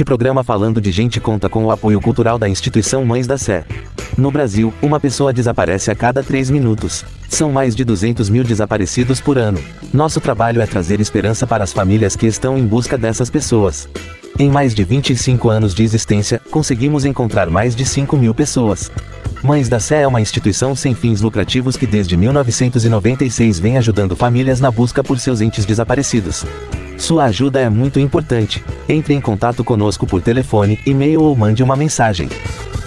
Este programa Falando de Gente conta com o apoio cultural da instituição Mães da Sé. No Brasil, uma pessoa desaparece a cada 3 minutos. São mais de 200 mil desaparecidos por ano. Nosso trabalho é trazer esperança para as famílias que estão em busca dessas pessoas. Em mais de 25 anos de existência, conseguimos encontrar mais de 5 mil pessoas. Mães da Sé é uma instituição sem fins lucrativos que desde 1996 vem ajudando famílias na busca por seus entes desaparecidos. Sua ajuda é muito importante. Entre em contato conosco por telefone, e-mail ou mande uma mensagem.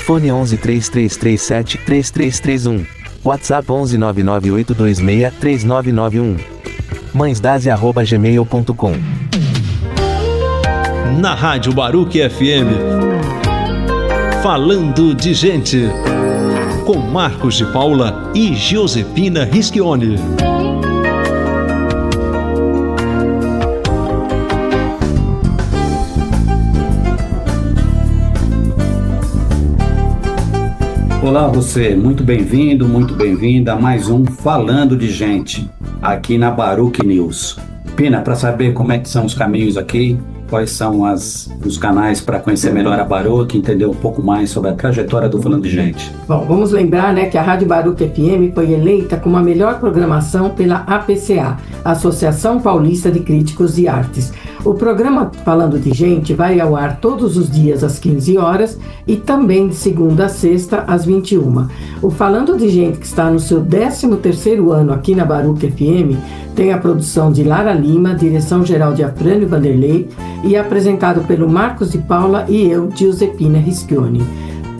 Fone 11 3337 3331. WhatsApp 11 99826 3991. mãesdase@gmail.com. Na Rádio Baruque FM, Falando de Gente, com Marcos de Paula e Josepina Rischioni. Olá você, muito bem-vindo, muito bem-vinda a mais um Falando de Gente, aqui na Baruque News. Pina, para saber como é que são os caminhos aqui, quais são os canais para conhecer melhor a Baruque, entender um pouco mais sobre a trajetória do Falando de Gente. Bom, vamos lembrar, que a Rádio Baruque FM foi eleita como a melhor programação pela APCA, Associação Paulista de Críticos de Artes. O programa Falando de Gente vai ao ar todos os dias às 15 horas e também de segunda a sexta às 21. O Falando de Gente, que está no seu 13º ano aqui na Baruque FM, tem a produção de Lara Lima, direção-geral de Afrânio Vanderlei e apresentado pelo Marcos de Paula e eu, Josepina Rischioni.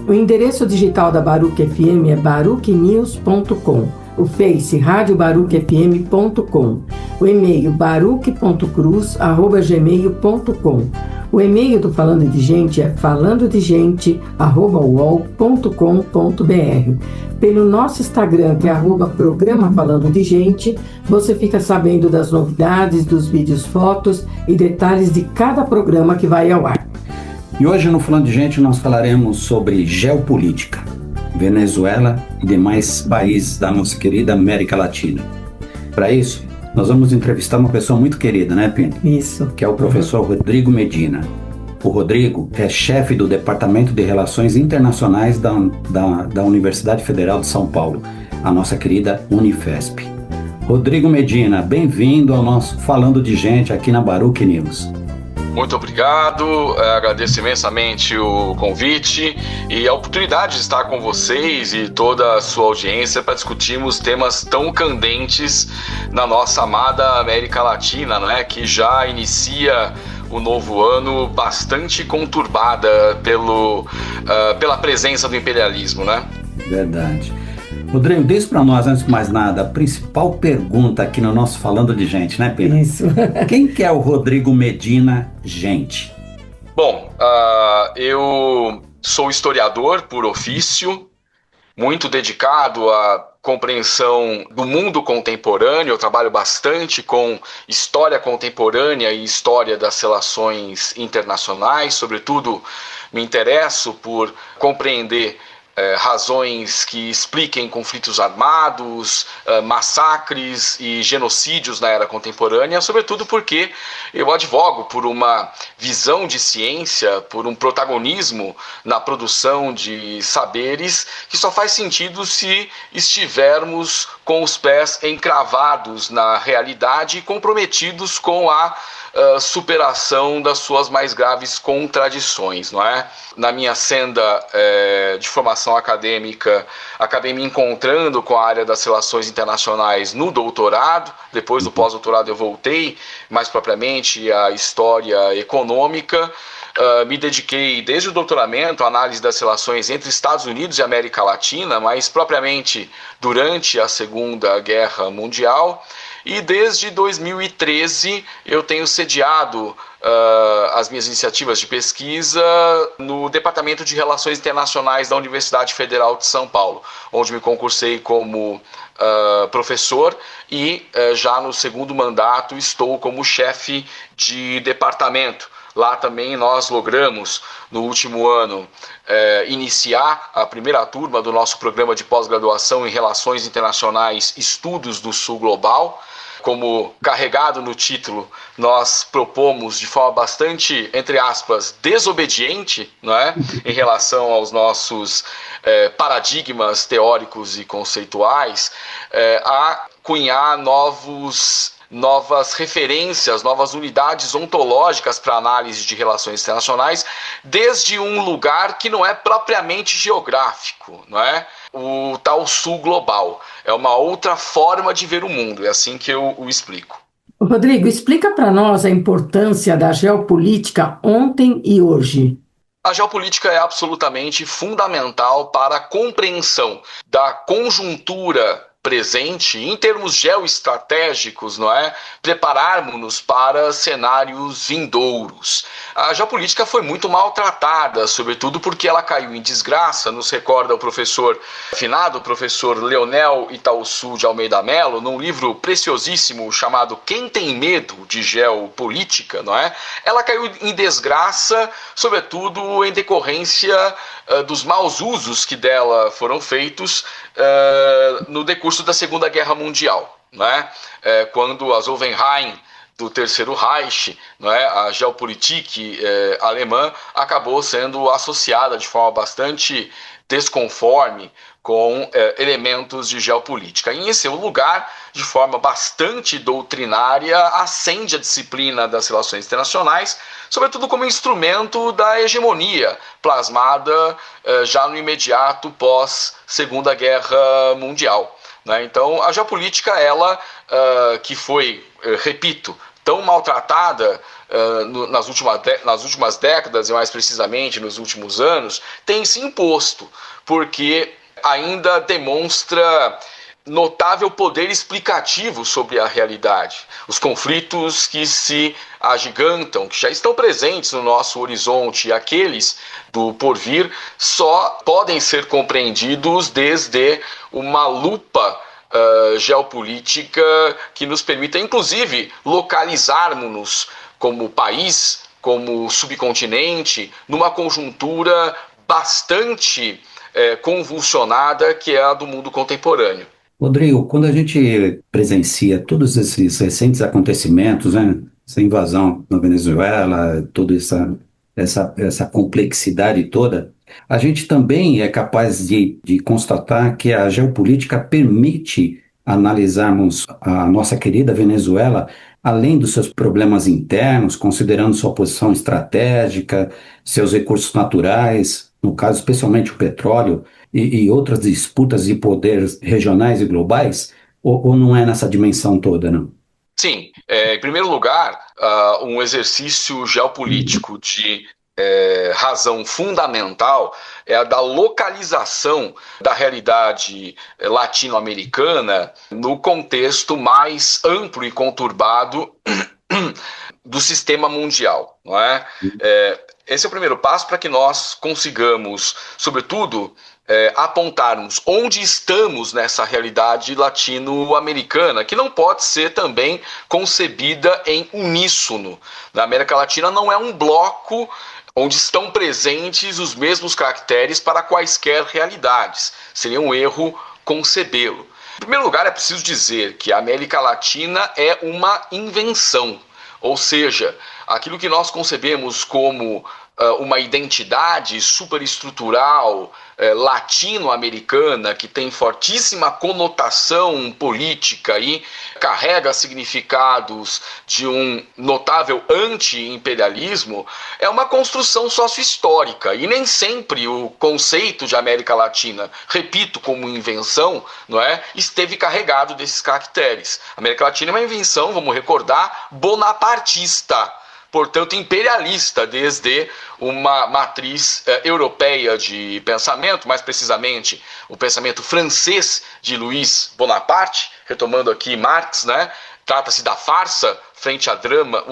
O endereço digital da Baruque FM é baruquenews.com. O Face, radiobaruquefm.com. O e-mail, baruque.cruz@gmail.com. O e-mail do Falando de Gente é falandodegente@uol.com.br. Pelo nosso Instagram, que é @programa Falando de Gente, você fica sabendo das novidades, dos vídeos, fotos e detalhes de cada programa que vai ao ar. E hoje no Falando de Gente nós falaremos sobre geopolítica, Venezuela e demais países da nossa querida América Latina. Para isso, nós vamos entrevistar uma pessoa muito querida, né, Pina? Isso. Que é o professor Rodrigo Medina. O Rodrigo é chefe do Departamento de Relações Internacionais da Universidade Federal de São Paulo, a nossa querida Unifesp. Rodrigo Medina, bem-vindo ao nosso Falando de Gente aqui na Baruque News. Muito obrigado, agradeço imensamente o convite e a oportunidade de estar com vocês e toda a sua audiência para discutirmos temas tão candentes na nossa amada América Latina, que já inicia o novo ano bastante conturbada pela presença do imperialismo, Verdade. Rodrigo, diz para nós, antes de mais nada, a principal pergunta aqui no nosso Falando de Gente, né, Pina? Isso. Quem que é o Rodrigo Medina, gente? Bom, eu sou historiador por ofício, muito dedicado à compreensão do mundo contemporâneo. Eu trabalho bastante com história contemporânea e história das relações internacionais. Sobretudo, me interesso por compreender razões que expliquem conflitos armados, massacres e genocídios na era contemporânea, sobretudo porque eu advogo por uma visão de ciência, por um protagonismo na produção de saberes que só faz sentido se estivermos com os pés encravados na realidade e comprometidos com a superação das suas mais graves contradições, Na minha senda de formação acadêmica, acabei me encontrando com a área das relações internacionais no doutorado. Depois do pós-doutorado eu voltei mais propriamente à história econômica. Me dediquei desde o doutoramento à análise das relações entre Estados Unidos e América Latina, mas propriamente durante a Segunda Guerra Mundial. E desde 2013 eu tenho sediado as minhas iniciativas de pesquisa no Departamento de Relações Internacionais da Universidade Federal de São Paulo, onde me concursei como professor e já no segundo mandato estou como chefe de departamento. Lá também nós logramos, no último ano, iniciar a primeira turma do nosso programa de pós-graduação em Relações Internacionais Estudos do Sul Global, como carregado no título, nós propomos de forma bastante, entre aspas, desobediente, não é? Em relação aos nossos paradigmas teóricos e conceituais, a cunhar novas referências, novas unidades ontológicas para análise de relações internacionais, desde um lugar que não é propriamente geográfico, não é? O tal sul global. É uma outra forma de ver o mundo, é assim que eu o explico. Rodrigo, explica para nós a importância da geopolítica ontem e hoje. A geopolítica é absolutamente fundamental para a compreensão da conjuntura presente em termos geoestratégicos, não é? Prepararmos-nos para cenários vindouros. A geopolítica foi muito maltratada, sobretudo porque ela caiu em desgraça, nos recorda o professor finado, o professor Leonel Itaúsu de Almeida Mello, num livro preciosíssimo chamado Quem Tem Medo de Geopolítica, não é? Ela caiu em desgraça, sobretudo em decorrência dos maus usos que dela foram feitos no decurso da Segunda Guerra Mundial, né? Quando a Zollverein do Terceiro Reich, né, a Geopolitik alemã, acabou sendo associada de forma bastante desconforme com elementos de geopolítica. E em seu lugar, de forma bastante doutrinária, ascende a disciplina das relações internacionais, sobretudo como instrumento da hegemonia, plasmada já no imediato pós-Segunda Guerra Mundial. Né? Então, a geopolítica, ela que foi, repito, tão maltratada nas últimas décadas, e mais precisamente nos últimos anos, tem se imposto, porque ainda demonstra notável poder explicativo sobre a realidade. Os conflitos que se agigantam, que já estão presentes no nosso horizonte, e aqueles do porvir, só podem ser compreendidos desde uma lupa geopolítica que nos permita, inclusive, localizarmos-nos como país, como subcontinente, numa conjuntura bastante convulsionada que é a do mundo contemporâneo. Rodrigo, quando a gente presencia todos esses recentes acontecimentos, né, essa invasão na Venezuela, toda essa complexidade toda, a gente também é capaz de constatar que a geopolítica permite analisarmos a nossa querida Venezuela além dos seus problemas internos, considerando sua posição estratégica, seus recursos naturais, no caso especialmente o petróleo, e outras disputas de poderes regionais e globais, ou não é nessa dimensão toda, não? Sim, em primeiro lugar, um exercício geopolítico de razão fundamental é a da localização da realidade latino-americana no contexto mais amplo e conturbado do sistema mundial, não é? Esse é o primeiro passo para que nós consigamos, sobretudo, apontarmos onde estamos nessa realidade latino-americana, que não pode ser também concebida em uníssono. Na América Latina não é um bloco onde estão presentes os mesmos caracteres para quaisquer realidades. Seria um erro concebê-lo. Em primeiro lugar, é preciso dizer que a América Latina é uma invenção, ou seja, aquilo que nós concebemos como uma identidade superestrutural latino-americana, que tem fortíssima conotação política e carrega significados de um notável anti-imperialismo, é uma construção sócio-histórica, e nem sempre o conceito de América Latina, repito, como invenção, não é, esteve carregado desses caracteres. A América Latina é uma invenção, vamos recordar, bonapartista, portanto imperialista, desde uma matriz europeia de pensamento, mais precisamente o pensamento francês de Louis Bonaparte, retomando aqui Marx, né? Trata-se da farsa frente ao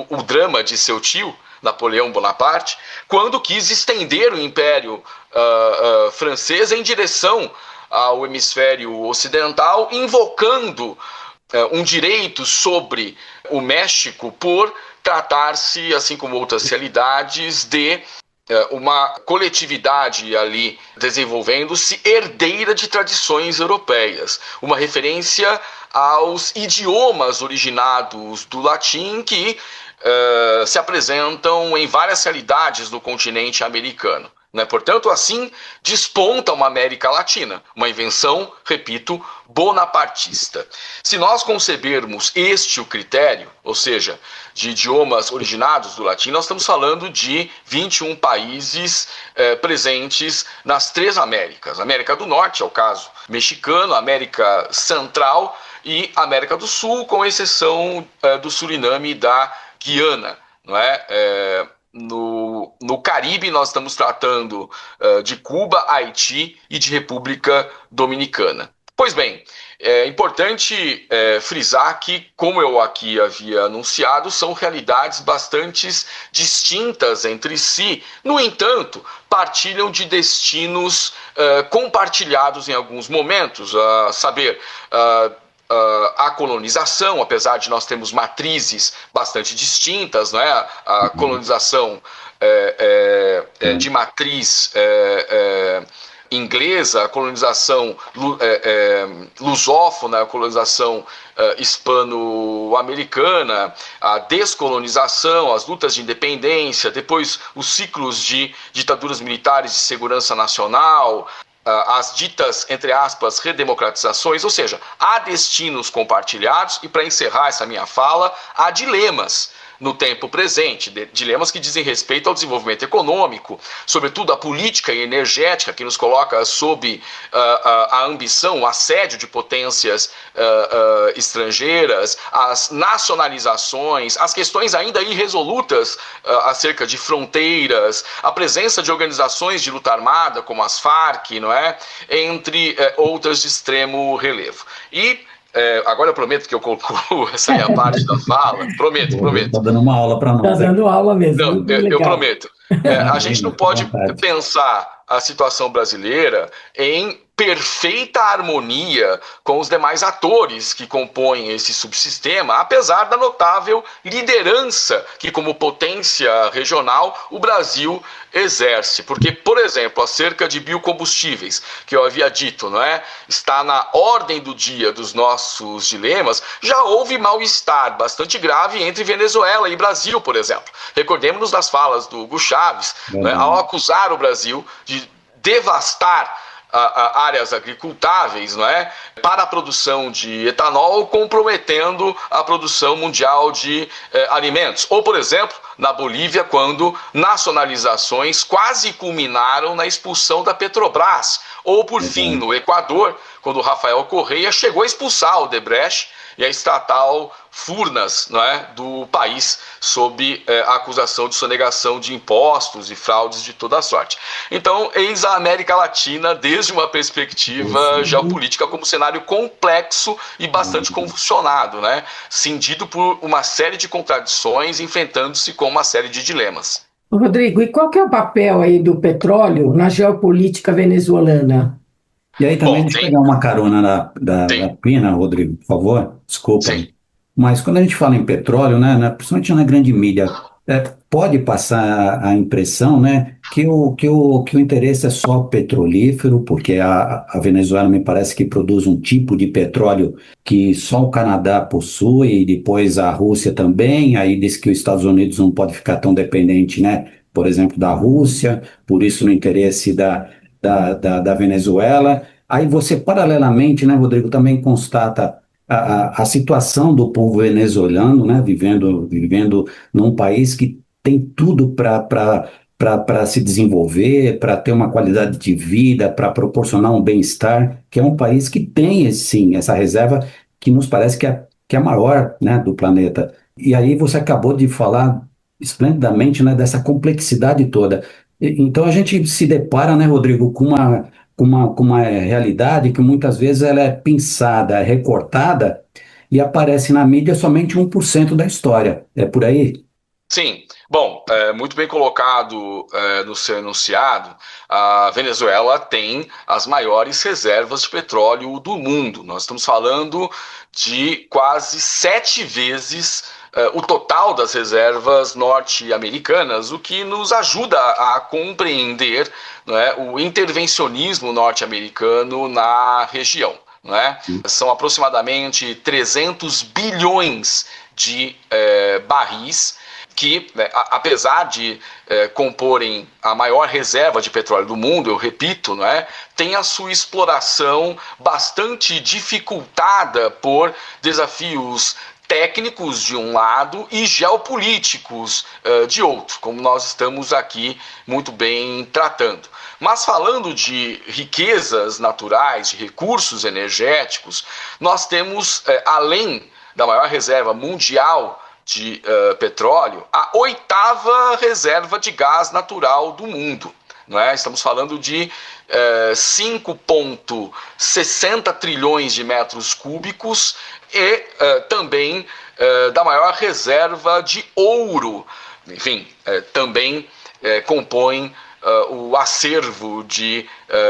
o drama de seu tio, Napoleão Bonaparte, quando quis estender o Império francês em direção ao hemisfério ocidental, invocando um direito sobre o México por tratar-se, assim como outras realidades, de uma coletividade ali desenvolvendo-se herdeira de tradições europeias. Uma referência aos idiomas originados do latim que se apresentam em várias realidades do continente americano. Né? Portanto, assim desponta uma América Latina, uma invenção, repito, bonapartista. Se nós concebermos o critério, ou seja, de idiomas originados do latim, nós estamos falando de 21 países presentes nas 3 Américas. América do Norte, é o caso mexicano, América Central e América do Sul, com exceção do Suriname e da Guiana, não é? No Caribe, nós estamos tratando de Cuba, Haiti e de República Dominicana. Pois bem, é importante frisar que, como eu aqui havia anunciado, são realidades bastante distintas entre si. No entanto, partilham de destinos compartilhados em alguns momentos, a saber, a colonização, apesar de nós termos matrizes bastante distintas, não é? A colonização de matriz inglesa, a colonização lusófona, a colonização hispano-americana, a descolonização, as lutas de independência, depois os ciclos de ditaduras militares de segurança nacional, as ditas, entre aspas, redemocratizações, ou seja, há destinos compartilhados e, para encerrar essa minha fala, há dilemas no tempo presente, dilemas que dizem respeito ao desenvolvimento econômico, sobretudo a política e energética, que nos coloca sob a ambição, o assédio de potências estrangeiras, as nacionalizações, as questões ainda irresolutas acerca de fronteiras, a presença de organizações de luta armada, como as Farc, não é? Entre outras de extremo relevo. E agora eu prometo que eu concluo essa minha parte da fala. Prometo. Está dando uma aula para nós. Está dando aula mesmo. Não, eu prometo. A gente não pode pensar a situação brasileira em perfeita harmonia com os demais atores que compõem esse subsistema, apesar da notável liderança que, como potência regional, o Brasil exerce. Porque, por exemplo, acerca de biocombustíveis, que eu havia dito, não é? Está na ordem do dia dos nossos dilemas, já houve mal-estar bastante grave entre Venezuela e Brasil, por exemplo. Recordemos-nos das falas do Hugo Chávez, né, ao acusar o Brasil de devastar áreas agricultáveis, não é? Para a produção de etanol, comprometendo a produção mundial de alimentos. Ou, por exemplo, na Bolívia, quando nacionalizações quase culminaram na expulsão da Petrobras. Ou, por fim, no Equador, quando Rafael Correa chegou a expulsar a Odebrecht e a estatal Furnas, não é, do país, sob a acusação de sonegação de impostos e fraudes de toda a sorte. Então, eis a América Latina desde uma perspectiva geopolítica como cenário complexo e bastante convulsionado, né, cindido por uma série de contradições, enfrentando-se com uma série de dilemas. Rodrigo, e qual que é o papel aí do petróleo na geopolítica venezuelana? E aí também, deixa eu pegar uma carona da Pina, Rodrigo, por favor, desculpa. Sim. Mas quando a gente fala em petróleo, né, principalmente na grande mídia, pode passar a impressão, né, que o interesse é só petrolífero, porque a Venezuela me parece que produz um tipo de petróleo que só o Canadá possui, e depois a Rússia também, aí diz que os Estados Unidos não pode ficar tão dependente, né, por exemplo, da Rússia, por isso no interesse da Venezuela. Aí você, paralelamente, né, Rodrigo, também constata a situação do povo venezuelano, né, vivendo num país que tem tudo para se desenvolver, para ter uma qualidade de vida, para proporcionar um bem-estar, que é um país que tem, sim, essa reserva que nos parece que é a maior, né, do planeta. E aí você acabou de falar esplendidamente, né, dessa complexidade toda. Então a gente se depara, né, Rodrigo, com uma realidade que muitas vezes ela é pensada, é recortada e aparece na mídia somente 1% da história. É por aí? Sim. Bom, muito bem colocado no seu enunciado. A Venezuela tem as maiores reservas de petróleo do mundo. Nós estamos falando de quase 7 vezes o total das reservas norte-americanas, o que nos ajuda a compreender, não é, o intervencionismo norte-americano na região. não é? São aproximadamente 300 bilhões de barris que, apesar de comporem a maior reserva de petróleo do mundo, eu repito, não é, tem a sua exploração bastante dificultada por desafios técnicos de um lado e geopolíticos de outro, como nós estamos aqui muito bem tratando. Mas falando de riquezas naturais, de recursos energéticos, nós temos, além da maior reserva mundial de petróleo, a 8ª reserva de gás natural do mundo. Não é? Estamos falando de 5,60 trilhões de metros cúbicos e também da maior reserva de ouro. Enfim, também compõe o acervo de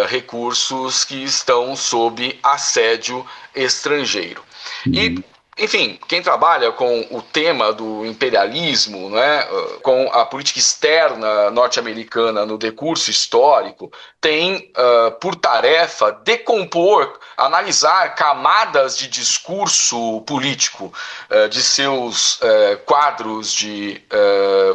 recursos que estão sob assédio estrangeiro. E, enfim, quem trabalha com o tema do imperialismo, né, com a política externa norte-americana no decurso histórico, tem por tarefa decompor, analisar camadas de discurso político de seus quadros de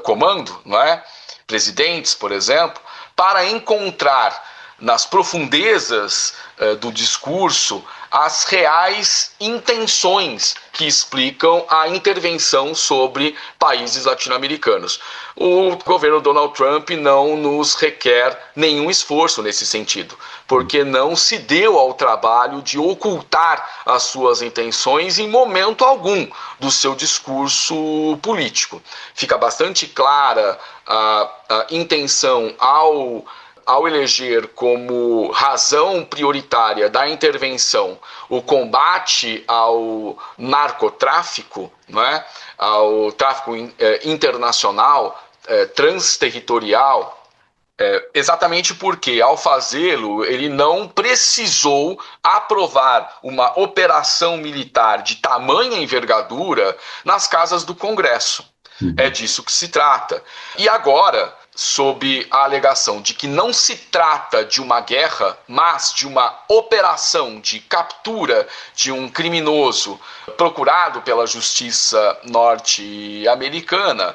comando, não é? Presidentes, por exemplo, para encontrar nas profundezas do discurso as reais intenções que explicam a intervenção sobre países latino-americanos. O governo Donald Trump não nos requer nenhum esforço nesse sentido, porque não se deu ao trabalho de ocultar as suas intenções em momento algum do seu discurso político. Fica bastante clara a intenção ao eleger como razão prioritária da intervenção o combate ao narcotráfico, não é? Ao tráfico internacional, transterritorial, exatamente porque, ao fazê-lo, ele não precisou aprovar uma operação militar de tamanha envergadura nas casas do Congresso. É disso que se trata. E agora, sob a alegação de que não se trata de uma guerra, mas de uma operação de captura de um criminoso procurado pela justiça norte-americana,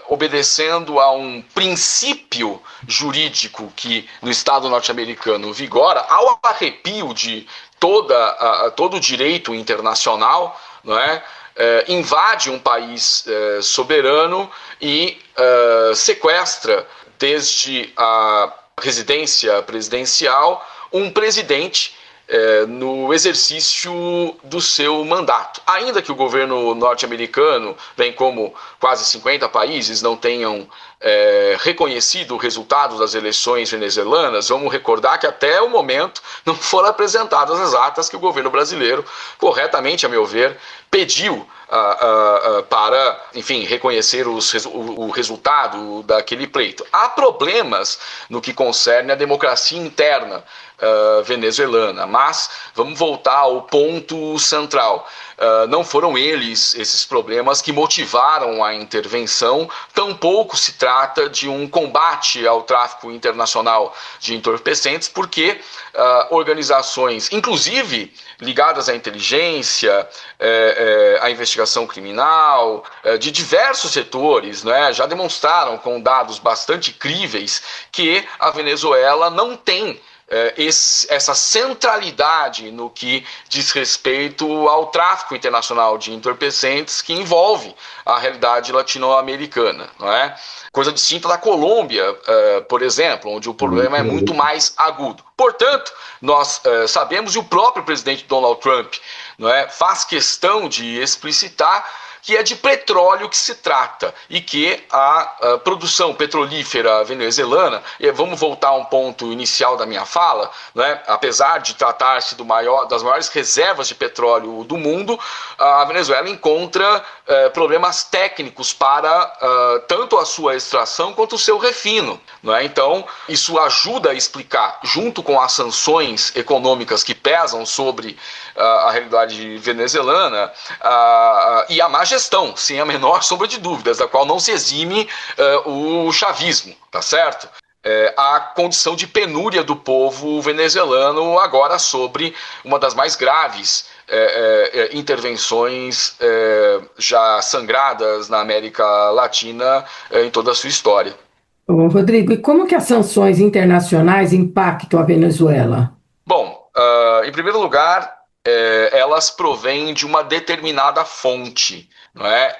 obedecendo a um princípio jurídico que no Estado norte-americano vigora, ao arrepio de todo o direito internacional, não é? Invade um país soberano e sequestra desde a residência presidencial um presidente no exercício do seu mandato. Ainda que o governo norte-americano, bem como quase 50 países, não tenham reconhecido o resultado das eleições venezuelanas, vamos recordar que até o momento não foram apresentadas as atas que o governo brasileiro, corretamente a meu ver, pediu para, enfim, reconhecer o resultado daquele pleito. Há problemas no que concerne a democracia interna venezuelana, mas vamos voltar ao ponto central. Não foram esses problemas que motivaram a intervenção, tampouco se trata de um combate ao tráfico internacional de entorpecentes, porque organizações, inclusive ligadas à inteligência, à investigação criminal, de diversos setores, né, já demonstraram com dados bastante críveis que a Venezuela não tem essa centralidade no que diz respeito ao tráfico internacional de entorpecentes que envolve a realidade latino-americana, não é? Coisa distinta da Colômbia, por exemplo, onde o problema é muito mais agudo. Portanto, nós sabemos, e o próprio presidente Donald Trump, não é, faz questão de explicitar que é de petróleo que se trata e que a produção petrolífera venezuelana, e vamos voltar a um ponto inicial da minha fala, né, apesar de tratar-se das maiores reservas de petróleo do mundo, a Venezuela encontra problemas técnicos para tanto a sua extração quanto o seu refino. Não é? Então, isso ajuda a explicar, junto com as sanções econômicas que pesam sobre a realidade venezuelana, e a má gestão, sem a menor sombra de dúvidas, da qual não se exime o chavismo, tá certo? a condição de penúria do povo venezuelano, agora sobre uma das mais graves intervenções já sangradas na América Latina em toda a sua história. Ô, Rodrigo, e como que as sanções internacionais impactam a Venezuela? Bom, em primeiro lugar, elas provêm de uma determinada fonte, não é?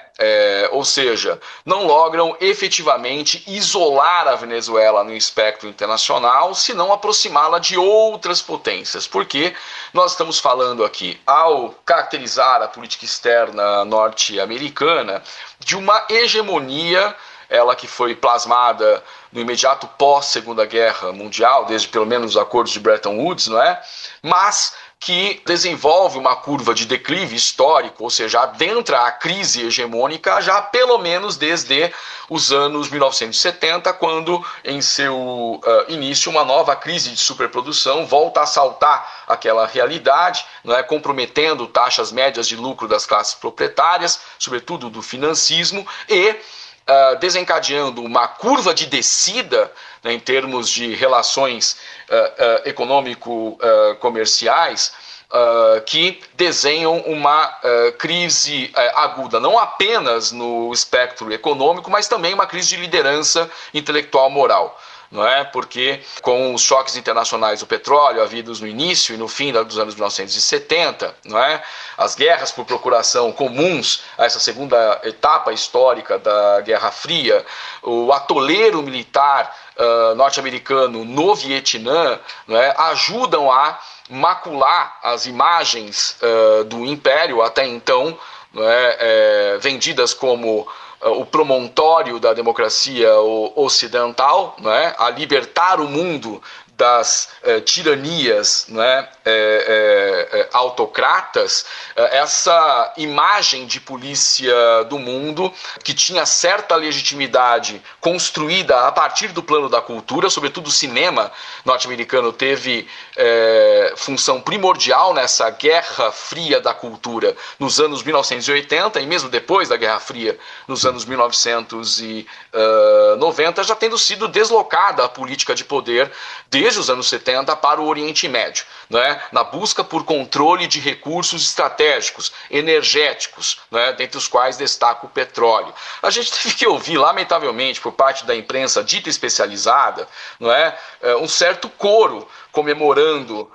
Ou seja, não logram efetivamente isolar a Venezuela no espectro internacional, senão aproximá-la de outras potências. Porque nós estamos falando aqui, ao caracterizar a política externa norte-americana, de uma hegemonia, ela que foi plasmada no imediato pós-Segunda Guerra Mundial, desde pelo menos os acordos de Bretton Woods, não é? Mas que desenvolve uma curva de declive histórico, ou seja, adentra a crise hegemônica já pelo menos desde os anos 1970, quando em seu início uma nova crise de superprodução volta a saltar aquela realidade, não é? Comprometendo taxas médias de lucro das classes proprietárias, sobretudo do financismo, e desencadeando uma curva de descida, né, em termos de relações econômico-comerciais, que desenham uma crise aguda, não apenas no espectro econômico, mas também uma crise de liderança intelectual moral. Não é? Porque com os choques internacionais do petróleo havidos no início e no fim dos anos 1970, não é? As guerras por procuração comuns a essa segunda etapa histórica da Guerra Fria, o atoleiro militar norte-americano no Vietnã, não é? Ajudam a macular as imagens do império até então, não é? Vendidas como o promontório da democracia ocidental, não é? A libertar o mundo das tiranias, não é? Autocratas, essa imagem de polícia do mundo que tinha certa legitimidade construída a partir do plano da cultura, sobretudo o cinema norte-americano teve função primordial nessa Guerra Fria da cultura nos anos 1980 e mesmo depois da Guerra Fria nos anos 1990, já tendo sido deslocada a política de poder desde os anos 70 para o Oriente Médio, né? Na busca por controle de recursos estratégicos, energéticos, né? Dentre os quais destaca o petróleo. A gente teve que ouvir, lamentavelmente, por parte da imprensa dita especializada, não é? Um certo coro comemorando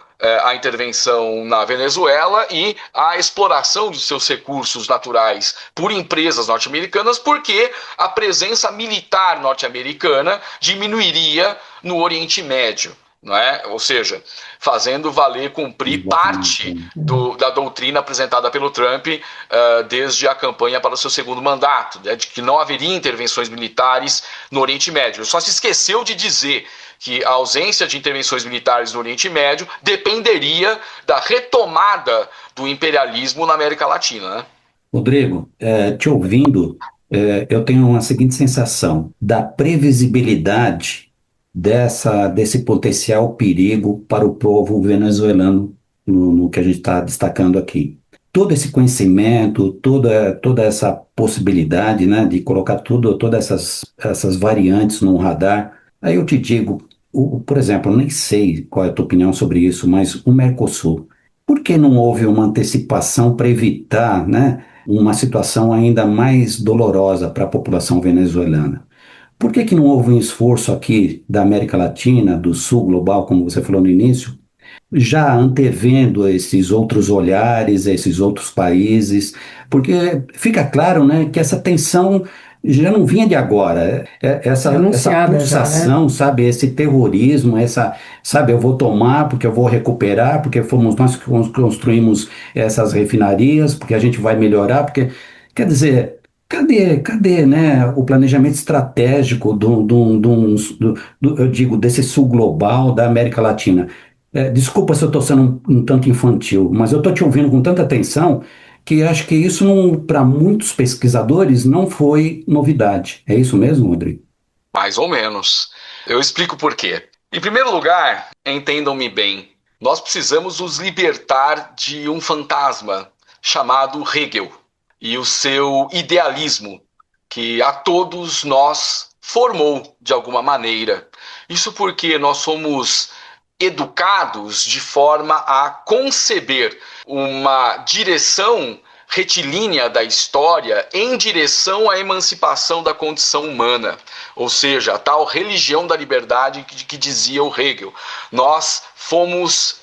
a intervenção na Venezuela e a exploração de seus recursos naturais por empresas norte-americanas, porque a presença militar norte-americana diminuiria no Oriente Médio. Não é? Ou seja, fazendo valer cumprir parte da doutrina apresentada pelo Trump desde a campanha para o seu segundo mandato, né, de que não haveria intervenções militares no Oriente Médio. Só se esqueceu de dizer que a ausência de intervenções militares no Oriente Médio dependeria da retomada do imperialismo na América Latina. Né? Rodrigo, te ouvindo, eu tenho a seguinte sensação da previsibilidade desse potencial perigo para o povo venezuelano no que a gente está destacando aqui. Todo esse conhecimento, toda essa possibilidade, né, de colocar todas essas variantes no radar. Aí eu te digo, por exemplo, eu nem sei qual é a tua opinião sobre isso, mas o Mercosul, por que não houve uma antecipação para evitar, né, uma situação ainda mais dolorosa para a população venezuelana? Por que não houve um esforço aqui da América Latina, do Sul global, como você falou no início, já antevendo esses outros olhares, esses outros países? Porque fica claro, né, que essa tensão já não vinha de agora. Essa pulsação, já, né? Sabe, esse terrorismo, sabe, eu vou tomar porque eu vou recuperar, porque fomos nós que construímos essas refinarias, porque a gente vai melhorar, porque, quer dizer... Cadê, né, o planejamento estratégico eu digo, desse sul global da América Latina? Desculpa se eu estou sendo um tanto infantil, mas eu estou te ouvindo com tanta atenção que acho que isso, para muitos pesquisadores, não foi novidade. É isso mesmo, Rodrigo? Mais ou menos. Eu explico por quê. Em primeiro lugar, entendam-me bem, nós precisamos nos libertar de um fantasma chamado Hegel e o seu idealismo, que a todos nós formou de alguma maneira. Isso porque nós somos educados de forma a conceber uma direção retilínea da história em direção à emancipação da condição humana, ou seja, a tal religião da liberdade que dizia o Hegel. Nós fomos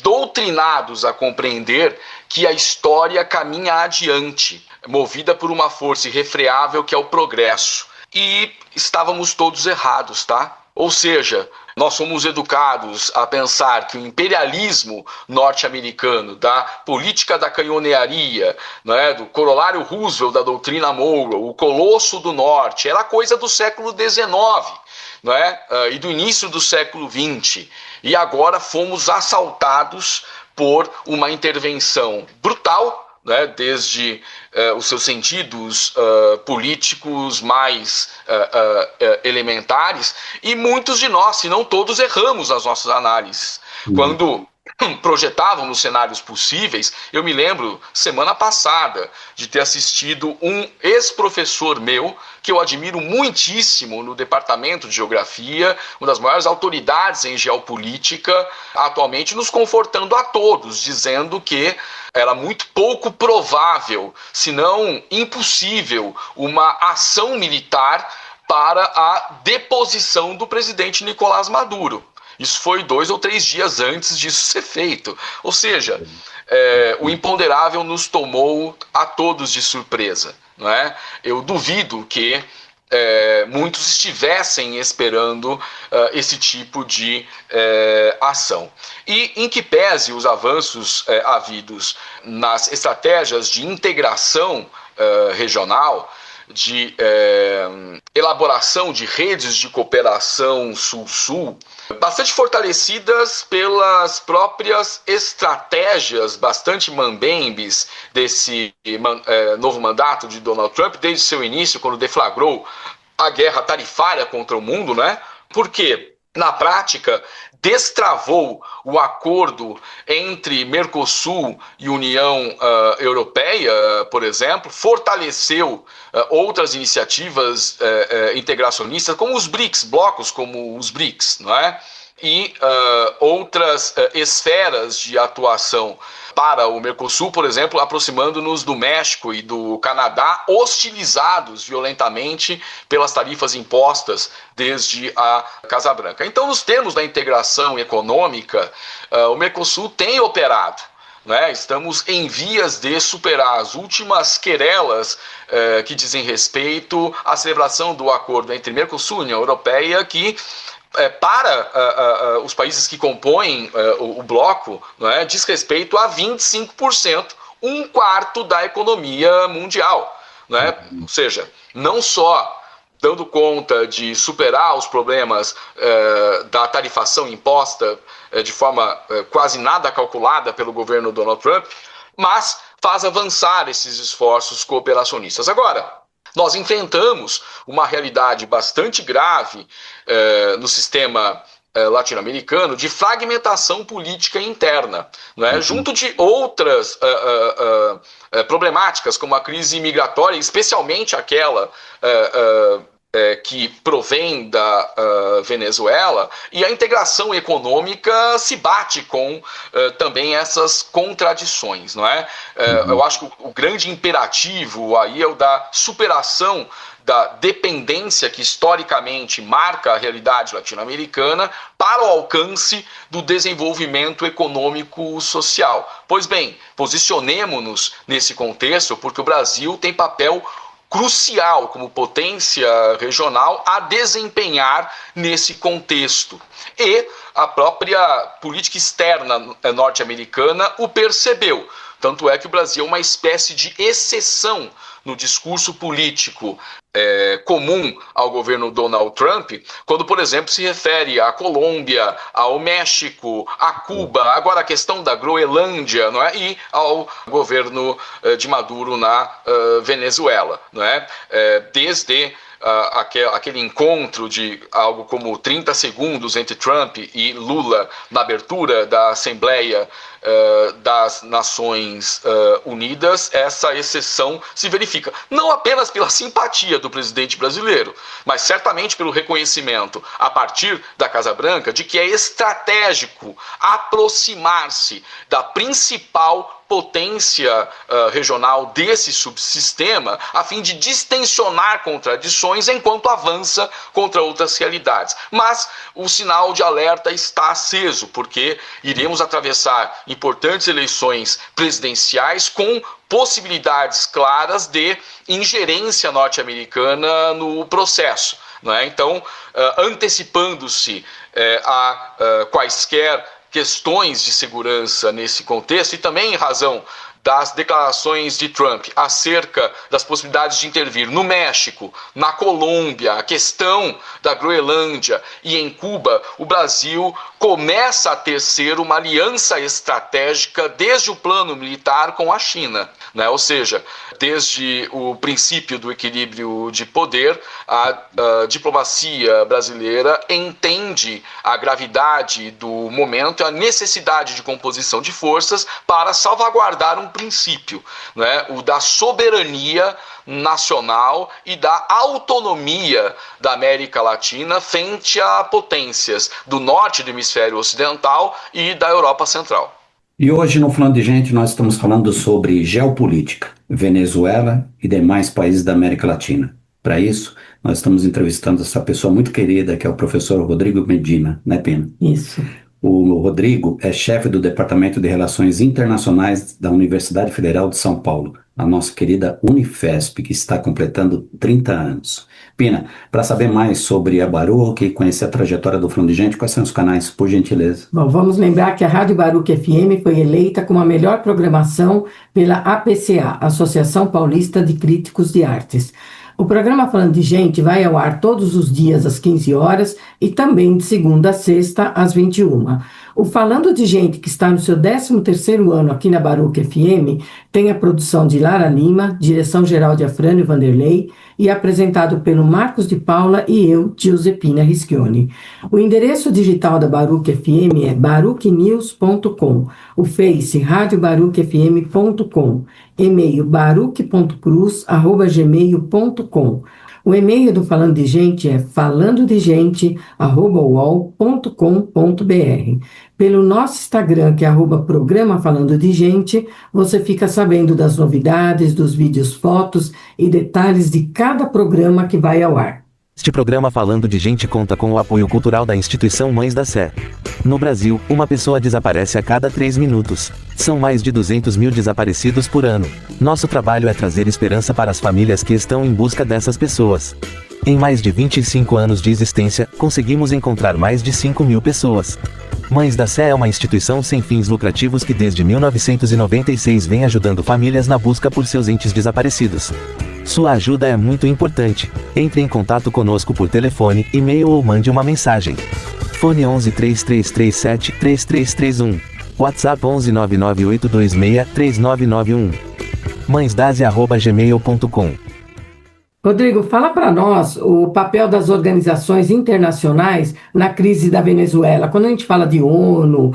doutrinados a compreender que a história caminha adiante, movida por uma força irrefreável que é o progresso. E estávamos todos errados, tá? Ou seja, nós somos educados a pensar que o imperialismo norte-americano, da política da canhonearia, né, do corolário Roosevelt, da doutrina Monroe, o Colosso do Norte, era coisa do século XIX, né, e do início do século XX. E agora fomos assaltados por uma intervenção brutal, né, desde os seus sentidos políticos mais elementares, e muitos de nós, se não todos, erramos nas nossas análises. Quando projetávamos cenários possíveis, eu me lembro, semana passada, de ter assistido um ex-professor meu, que eu admiro muitíssimo no departamento de geografia, uma das maiores autoridades em geopolítica, atualmente nos confortando a todos, dizendo que era muito pouco provável, se não impossível, uma ação militar para a deposição do presidente Nicolás Maduro. Isso foi 2 ou 3 dias antes disso ser feito. Ou seja, o imponderável nos tomou a todos de surpresa, não é? Eu duvido que muitos estivessem esperando esse tipo de ação. E em que pese os avanços havidos nas estratégias de integração regional, de elaboração de redes de cooperação sul-sul, bastante fortalecidas pelas próprias estratégias bastante mambembes desse novo mandato de Donald Trump, desde seu início, quando deflagrou a guerra tarifária contra o mundo, né? Porque, na prática, destravou o acordo entre Mercosul e União Europeia, por exemplo, fortaleceu outras iniciativas integracionistas, como os BRICS, blocos como os BRICS, não é? E outras esferas de atuação para o Mercosul, por exemplo, aproximando-nos do México e do Canadá, hostilizados violentamente pelas tarifas impostas desde a Casa Branca. Então, nos termos da integração econômica, o Mercosul tem operado. Né? Estamos em vias de superar as últimas querelas que dizem respeito à celebração do acordo entre Mercosul e União Europeia, que para os países que compõem o bloco, não é, diz respeito a 25%, 1/4 da economia mundial. Não é? Ou seja, não só dando conta de superar os problemas da tarifação imposta de forma quase nada calculada pelo governo Donald Trump, mas faz avançar esses esforços cooperacionistas. Agora, nós enfrentamos uma realidade bastante grave no sistema latino-americano de fragmentação política interna, não é? Junto de outras problemáticas, como a crise migratória, especialmente aquela que provém da Venezuela, e a integração econômica se bate com também essas contradições, não é? Eu acho que o grande imperativo aí é o da superação da dependência que historicamente marca a realidade latino-americana para o alcance do desenvolvimento econômico-social. Pois bem, posicionemo-nos nesse contexto porque o Brasil tem papel crucial como potência regional a desempenhar nesse contexto. E a própria política externa norte-americana o percebeu. Tanto é que o Brasil é uma espécie de exceção no discurso político comum ao governo Donald Trump, quando, por exemplo, se refere à Colômbia, ao México, a Cuba, agora a questão da Groenlândia, não é? E ao governo de Maduro na Venezuela. Não é? Desde aquele encontro de algo como 30 segundos entre Trump e Lula na abertura da Assembleia das Nações Unidas, essa exceção se verifica. Não apenas pela simpatia do presidente brasileiro, mas certamente pelo reconhecimento, a partir da Casa Branca, de que é estratégico aproximar-se da principal potência regional desse subsistema, a fim de distensionar contradições enquanto avança contra outras realidades. Mas o sinal de alerta está aceso, porque iremos atravessar importantes eleições presidenciais com possibilidades claras de ingerência norte-americana no processo. Não é? Então, antecipando-se a quaisquer questões de segurança nesse contexto, e também em razão das declarações de Trump acerca das possibilidades de intervir no México, na Colômbia, a questão da Groenlândia e em Cuba, o Brasil começa a tecer uma aliança estratégica desde o plano militar com a China, né? Ou seja, desde o princípio do equilíbrio de poder, a diplomacia brasileira entende a gravidade do momento e a necessidade de composição de forças para salvaguardar um princípio, né? O da soberania nacional e da autonomia da América Latina frente a potências do norte do hemisfério ocidental e da Europa Central. E hoje, no Falando de Gente, nós estamos falando sobre geopolítica, Venezuela e demais países da América Latina. Para isso, nós estamos entrevistando essa pessoa muito querida, que é o professor Rodrigo Medina, né, Pina? Isso. O Rodrigo é chefe do Departamento de Relações Internacionais da Universidade Federal de São Paulo, a nossa querida Unifesp, que está completando 30 anos. Pina, para saber mais sobre a Baruch e conhecer a trajetória do Falando de Gente, quais são os canais, por gentileza? Bom, vamos lembrar que a Rádio Baruch FM foi eleita como a melhor programação pela APCA, Associação Paulista de Críticos de Artes. O programa Falando de Gente vai ao ar todos os dias às 15 horas e também de segunda a sexta às 21. O Falando de Gente, que está no seu 13º ano aqui na Baruch FM, tem a produção de Lara Lima, direção-geral de Afrânio Vanderlei e apresentado pelo Marcos de Paula e eu, Giuseppina Rischioni. O endereço digital da Baruch FM é baruchnews.com, o Face radiobaruchfm.com, e-mail baruch.cruz@gmail.com. O e-mail do Falando de Gente é falandodegente@uol.com.br. Pelo nosso Instagram, que é @programa Falando de Gente, você fica sabendo das novidades, dos vídeos, fotos e detalhes de cada programa que vai ao ar. Este programa Falando de Gente conta com o apoio cultural da instituição Mães da Sé. No Brasil, uma pessoa desaparece a cada 3 minutos. São mais de 200 mil desaparecidos por ano. Nosso trabalho é trazer esperança para as famílias que estão em busca dessas pessoas. Em mais de 25 anos de existência, conseguimos encontrar mais de 5 mil pessoas. Mães da Sé é uma instituição sem fins lucrativos que desde 1996 vem ajudando famílias na busca por seus entes desaparecidos. Sua ajuda é muito importante. Entre em contato conosco por telefone, e-mail ou mande uma mensagem. Fone 11 3337 3331. WhatsApp 11 99826 3991. mãesdase@gmail.com. Rodrigo, fala para nós o papel das organizações internacionais na crise da Venezuela. Quando a gente fala de ONU,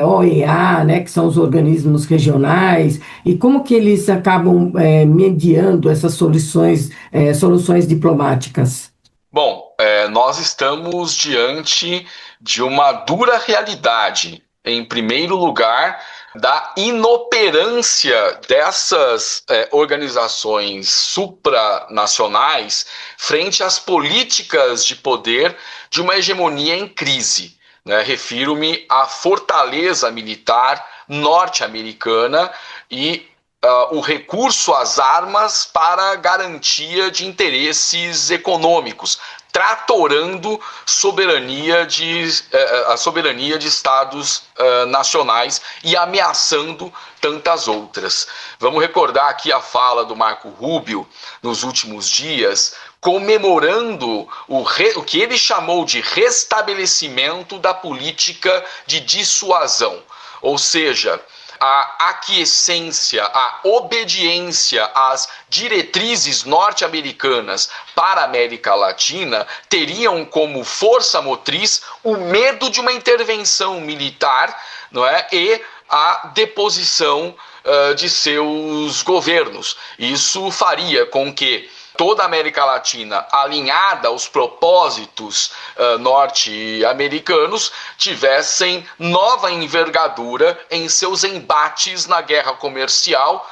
OEA, né, que são os organismos regionais, e como que eles acabam mediando essas soluções diplomáticas? Bom, nós estamos diante de uma dura realidade. Em primeiro lugar, da inoperância dessas organizações supranacionais frente às políticas de poder de uma hegemonia em crise, né? Refiro-me à fortaleza militar norte-americana e o recurso às armas para garantia de interesses econômicos, tratorando a soberania de estados nacionais e ameaçando tantas outras. Vamos recordar aqui a fala do Marco Rubio nos últimos dias, comemorando o que ele chamou de restabelecimento da política de dissuasão. Ou seja, a aquiescência, a obediência às diretrizes norte-americanas para a América Latina teriam como força motriz o medo de uma intervenção militar, não é? E a deposição de seus governos. Isso faria com que toda a América Latina, alinhada aos propósitos norte-americanos, tivessem nova envergadura em seus embates na guerra comercial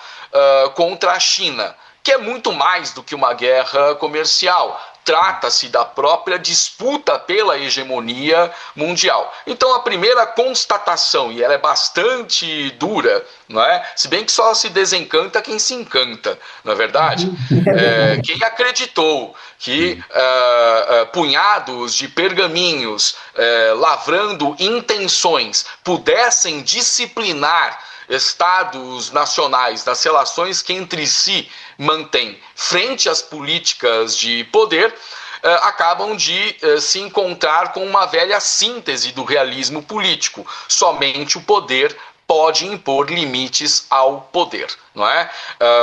contra a China, que é muito mais do que uma guerra comercial. Trata-se da própria disputa pela hegemonia mundial. Então, a primeira constatação, e ela é bastante dura, não é? Se bem que só se desencanta quem se encanta, não é verdade? Quem acreditou que punhados de pergaminhos lavrando intenções pudessem disciplinar estados nacionais nas relações que entre si mantêm frente às políticas de poder, acabam de se encontrar com uma velha síntese do realismo político. Somente o poder pode impor limites ao poder, não é?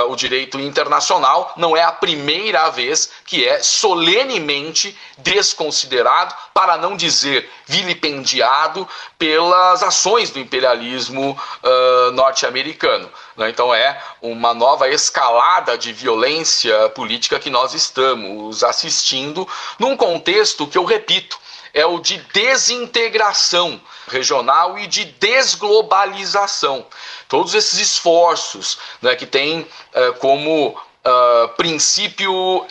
O direito internacional não é a primeira vez que é solenemente desconsiderado, para não dizer vilipendiado, pelas ações do imperialismo norte-americano. Então é uma nova escalada de violência política que nós estamos assistindo, num contexto que, eu repito, é o de desintegração regional e de desglobalização. Todos esses esforços, né, que têm como princípio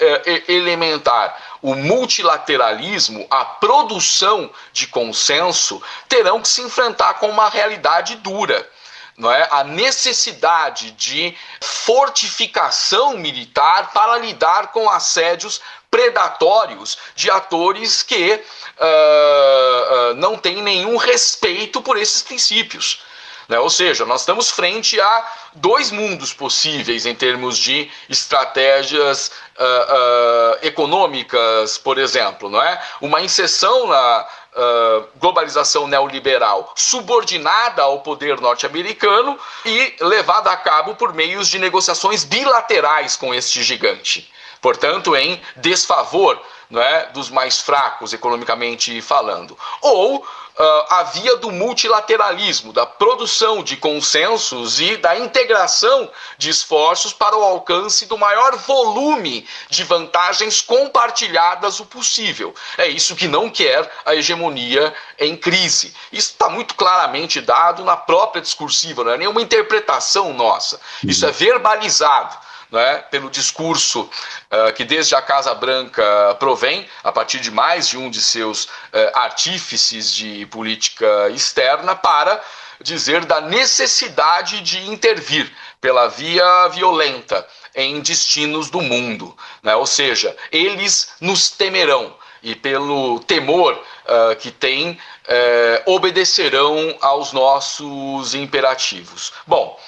elementar o multilateralismo, a produção de consenso, terão que se enfrentar com uma realidade dura. Não é? A necessidade de fortificação militar para lidar com assédios predatórios de atores que não têm nenhum respeito por esses princípios. Né? Ou seja, nós estamos frente a dois mundos possíveis em termos de estratégias econômicas, por exemplo. Não é? Uma inserção na globalização neoliberal subordinada ao poder norte-americano e levada a cabo por meios de negociações bilaterais com este gigante. Portanto, em desfavor, não é, dos mais fracos, economicamente falando. Ou a via do multilateralismo, da produção de consensos e da integração de esforços para o alcance do maior volume de vantagens compartilhadas o possível. É isso que não quer a hegemonia em crise. Isso está muito claramente dado na própria discursiva, não é nenhuma interpretação nossa. Isso é verbalizado, né, pelo discurso que desde a Casa Branca provém, a partir de mais de um de seus artífices de política externa, para dizer da necessidade de intervir pela via violenta em destinos do mundo, né? Ou seja, eles nos temerão e pelo temor que têm, obedecerão aos nossos imperativos. Bom,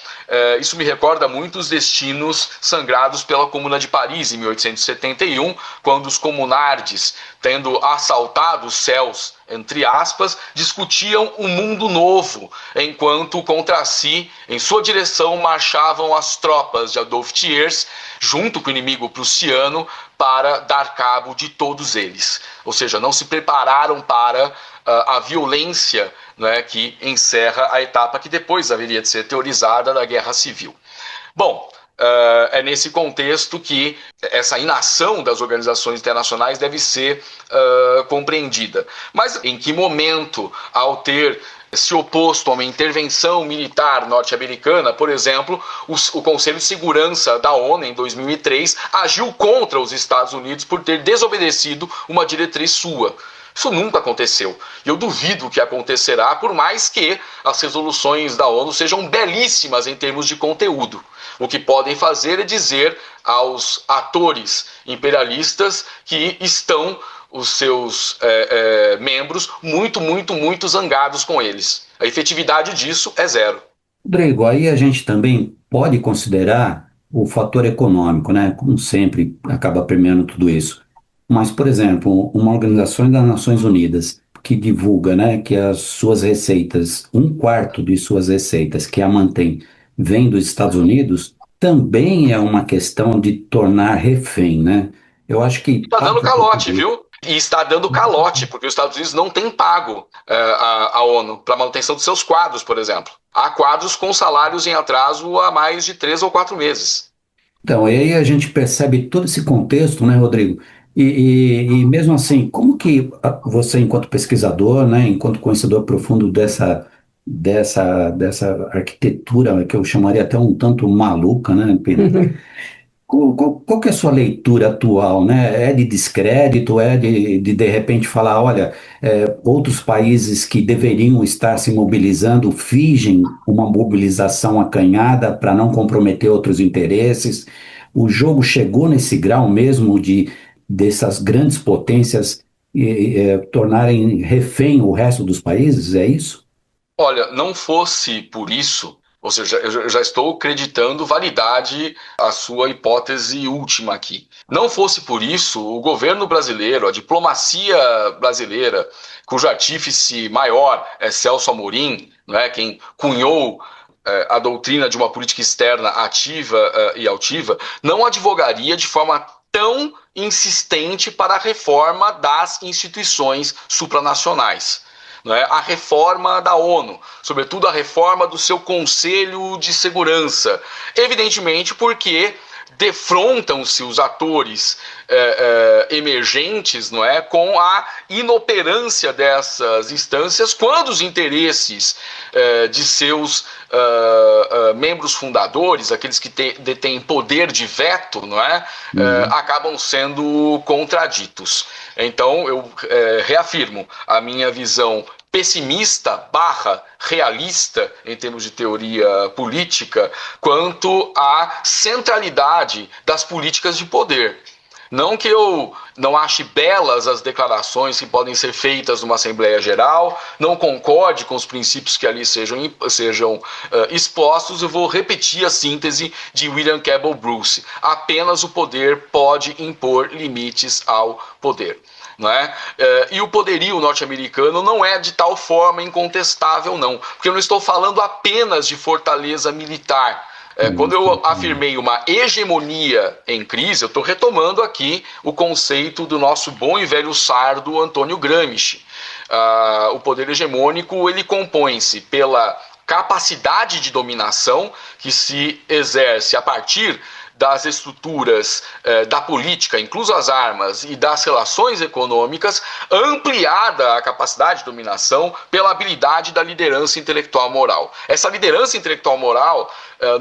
isso me recorda muito os destinos sangrados pela Comuna de Paris em 1871, quando os comunardes, tendo assaltado os céus, entre aspas, discutiam um mundo novo, enquanto contra si, em sua direção, marchavam as tropas de Adolphe Thiers, junto com o inimigo prussiano, para dar cabo de todos eles. Ou seja, não se prepararam para a violência, né, que encerra a etapa que depois haveria de ser teorizada da Guerra Civil. Bom, é nesse contexto que essa inação das organizações internacionais deve ser compreendida. Mas em que momento, ao ter se oposto a uma intervenção militar norte-americana, por exemplo, o Conselho de Segurança da ONU, em 2003, agiu contra os Estados Unidos por ter desobedecido uma diretriz sua? Isso nunca aconteceu. E eu duvido que acontecerá, por mais que as resoluções da ONU sejam belíssimas em termos de conteúdo. O que podem fazer é dizer aos atores imperialistas que estão os seus membros muito zangados com eles. A efetividade disso é zero. Rodrigo, aí a gente também pode considerar o fator econômico, né? Como sempre, acaba permeando tudo isso. Mas, por exemplo, uma organização das Nações Unidas que divulga, né, que as suas receitas, um quarto de suas receitas que a mantém vem dos Estados Unidos, também é uma questão de tornar refém, né? Eu acho que Está dando passa por tudo calote, isso. viu? E está dando calote, porque os Estados Unidos não têm pago a ONU para manutenção dos seus quadros, por exemplo. Há quadros com salários em atraso há mais de 3 ou 4 meses. Então, e aí a gente percebe todo esse contexto, né, Rodrigo? E mesmo assim, como que você, enquanto pesquisador, né, enquanto conhecedor profundo dessa arquitetura, que eu chamaria até um tanto maluca, né, Pina? Qual que é a sua leitura atual, né? É de descrédito, é de repente falar, olha, outros países que deveriam estar se mobilizando fingem uma mobilização acanhada para não comprometer outros interesses. O jogo chegou nesse grau mesmo dessas grandes potências tornarem refém o resto dos países, é isso? Olha, não fosse por isso, ou seja, eu já estou acreditando validade a sua hipótese última aqui. Não fosse por isso, o governo brasileiro, a diplomacia brasileira, cujo artífice maior é Celso Amorim, não é, quem cunhou a doutrina de uma política externa ativa e altiva, não advogaria de forma tão insistente para a reforma das instituições supranacionais. Né, a reforma da ONU, sobretudo a reforma do seu Conselho de Segurança. Evidentemente porque defrontam-se os atores emergentes, não é, com a inoperância dessas instâncias quando os interesses de seus membros fundadores, aqueles que detêm poder de veto, não é, acabam sendo contraditos. Então eu reafirmo a minha visão pessimista barra realista em termos de teoria política quanto à centralidade das políticas de poder. Não que eu não ache belas as declarações que podem ser feitas numa Assembleia Geral, não concorde com os princípios que ali sejam expostos, eu vou repetir a síntese de William Cabell Bruce. Apenas o poder pode impor limites ao poder. Não é? E o poderio norte-americano não é de tal forma incontestável, não. Porque eu não estou falando apenas de fortaleza militar. Quando eu afirmei uma hegemonia em crise, eu estou retomando aqui o conceito do nosso bom e velho sardo Antônio Gramsci. O poder hegemônico ele compõe-se pela capacidade de dominação que se exerce a partir das estruturas da política, incluso as armas, e das relações econômicas, ampliada a capacidade de dominação pela habilidade da liderança intelectual moral. Essa liderança intelectual moral,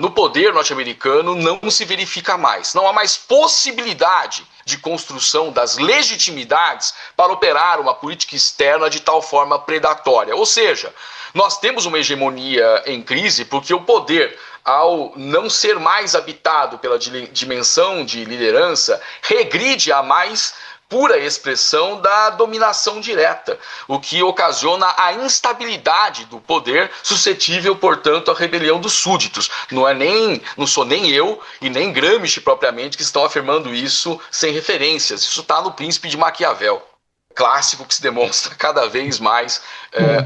no poder norte-americano, não se verifica mais. Não há mais possibilidade de construção das legitimidades para operar uma política externa de tal forma predatória. Ou seja, nós temos uma hegemonia em crise porque o poder, ao não ser mais habitado pela dimensão de liderança, regride à mais pura expressão da dominação direta, o que ocasiona a instabilidade do poder, suscetível, portanto, à rebelião dos súditos. Não sou nem eu e nem Gramsci propriamente que estão afirmando isso sem referências. Isso está no Príncipe de Maquiavel, clássico que se demonstra cada vez mais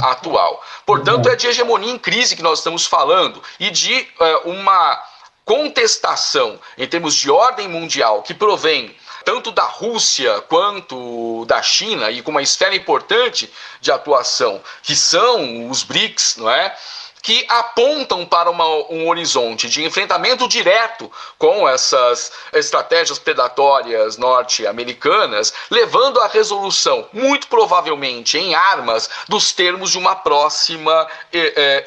atual. Portanto, é de hegemonia em crise que nós estamos falando e de uma contestação em termos de ordem mundial que provém tanto da Rússia quanto da China e com uma esfera importante de atuação, que são os BRICS, não é? Que apontam para um horizonte de enfrentamento direto com essas estratégias predatórias norte-americanas, levando à resolução, muito provavelmente em armas, dos termos de uma próxima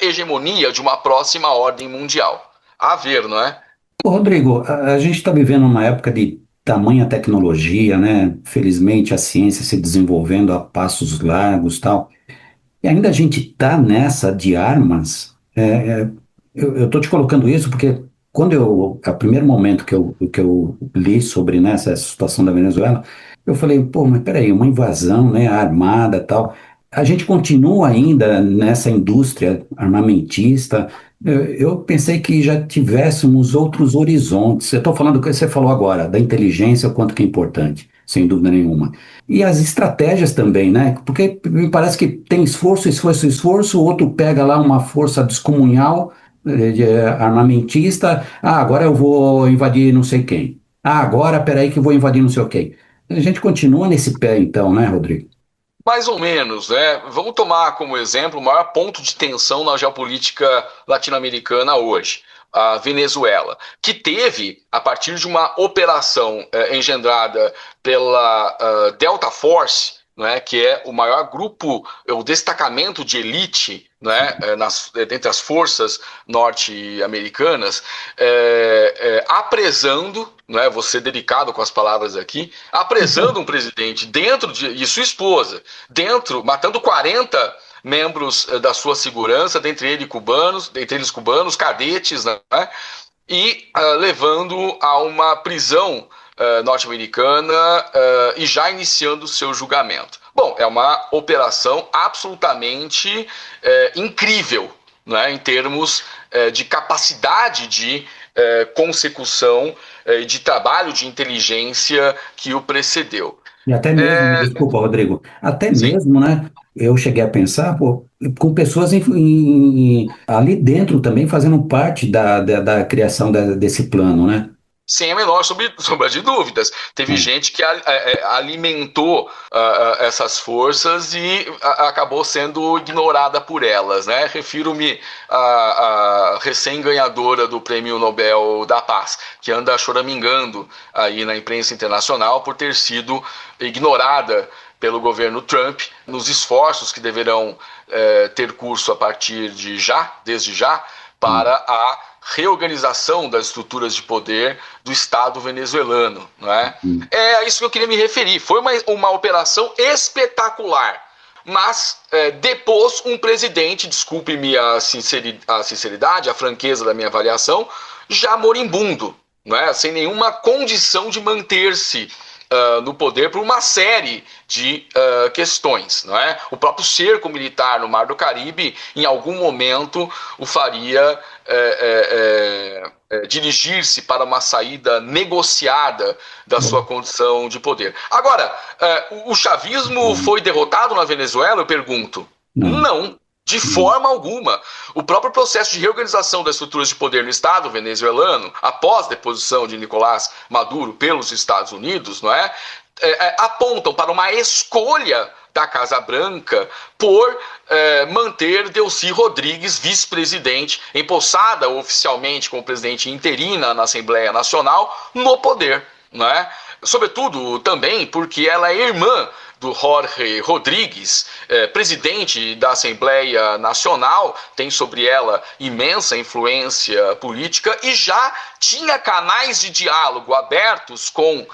hegemonia, de uma próxima ordem mundial. A ver, não é? Ô, Rodrigo, a gente está vivendo uma época de tamanha tecnologia, né? Felizmente a ciência se desenvolvendo a passos largos e tal. E ainda a gente está nessa de armas. Eu estou te colocando isso porque a primeiro momento que eu li sobre, né, essa situação da Venezuela, eu falei, pô, mas peraí, uma invasão, né, armada e tal. A gente continua ainda nessa indústria armamentista. Eu pensei que já tivéssemos outros horizontes. Eu estou falando do que você falou agora, da inteligência, o quanto que é importante. sem dúvida nenhuma. E as estratégias também, né? Porque me parece que tem esforço, esforço, esforço, o outro pega lá uma força descomunal, armamentista, agora eu vou invadir não sei quem. Agora, peraí que eu vou invadir não sei quem. A gente continua nesse pé então, né, Rodrigo? Mais ou menos, né? Vamos tomar como exemplo o maior ponto de tensão na geopolítica latino-americana hoje, a Venezuela, que teve, a partir de uma operação engendrada pela Delta Force, né, que é o maior grupo, o destacamento de elite, né, dentre as forças norte-americanas, apresando, né, vou ser delicado com as palavras aqui, apresando um presidente e sua esposa, matando 40 membros da sua segurança, dentre eles cubanos, cadetes, né, e levando a uma prisão norte-americana e já iniciando o seu julgamento. Bom, é uma operação absolutamente incrível, né, em termos de capacidade de consecução e de trabalho de inteligência que o precedeu. E até mesmo, desculpa, Rodrigo, até Sim. mesmo, né? Eu cheguei a pensar, pô, com pessoas ali dentro também fazendo parte da criação desse plano, né? Sem a menor sombra de dúvidas. Teve gente que alimentou essas forças e acabou sendo ignorada por elas, né? Refiro-me à recém-ganhadora do Prêmio Nobel da Paz, que anda choramingando aí na imprensa internacional por ter sido ignorada pelo governo Trump nos esforços que deverão ter curso a partir desde já, para a reorganização das estruturas de poder do Estado venezuelano, não é? É a isso que eu queria me referir. Foi uma operação espetacular, mas depôs um presidente, desculpe-me a sinceridade, a franqueza da minha avaliação, já moribundo, não é? Sem nenhuma condição de manter-se no poder por uma série de questões, não é? O próprio cerco militar no Mar do Caribe, em algum momento, o faria dirigir-se para uma saída negociada da sua condição de poder. Agora, o chavismo foi derrotado na Venezuela, eu pergunto? Não. De forma alguma. O próprio processo de reorganização das estruturas de poder no Estado venezuelano, após a deposição de Nicolás Maduro pelos Estados Unidos, não é? Apontam para uma escolha da Casa Branca por manter Delcy Rodrigues vice-presidente, empossada oficialmente como presidente interina na Assembleia Nacional, no poder, não é? Sobretudo também porque ela é irmã do Jorge Rodrigues, presidente da Assembleia Nacional, tem sobre ela imensa influência política e já tinha canais de diálogo abertos com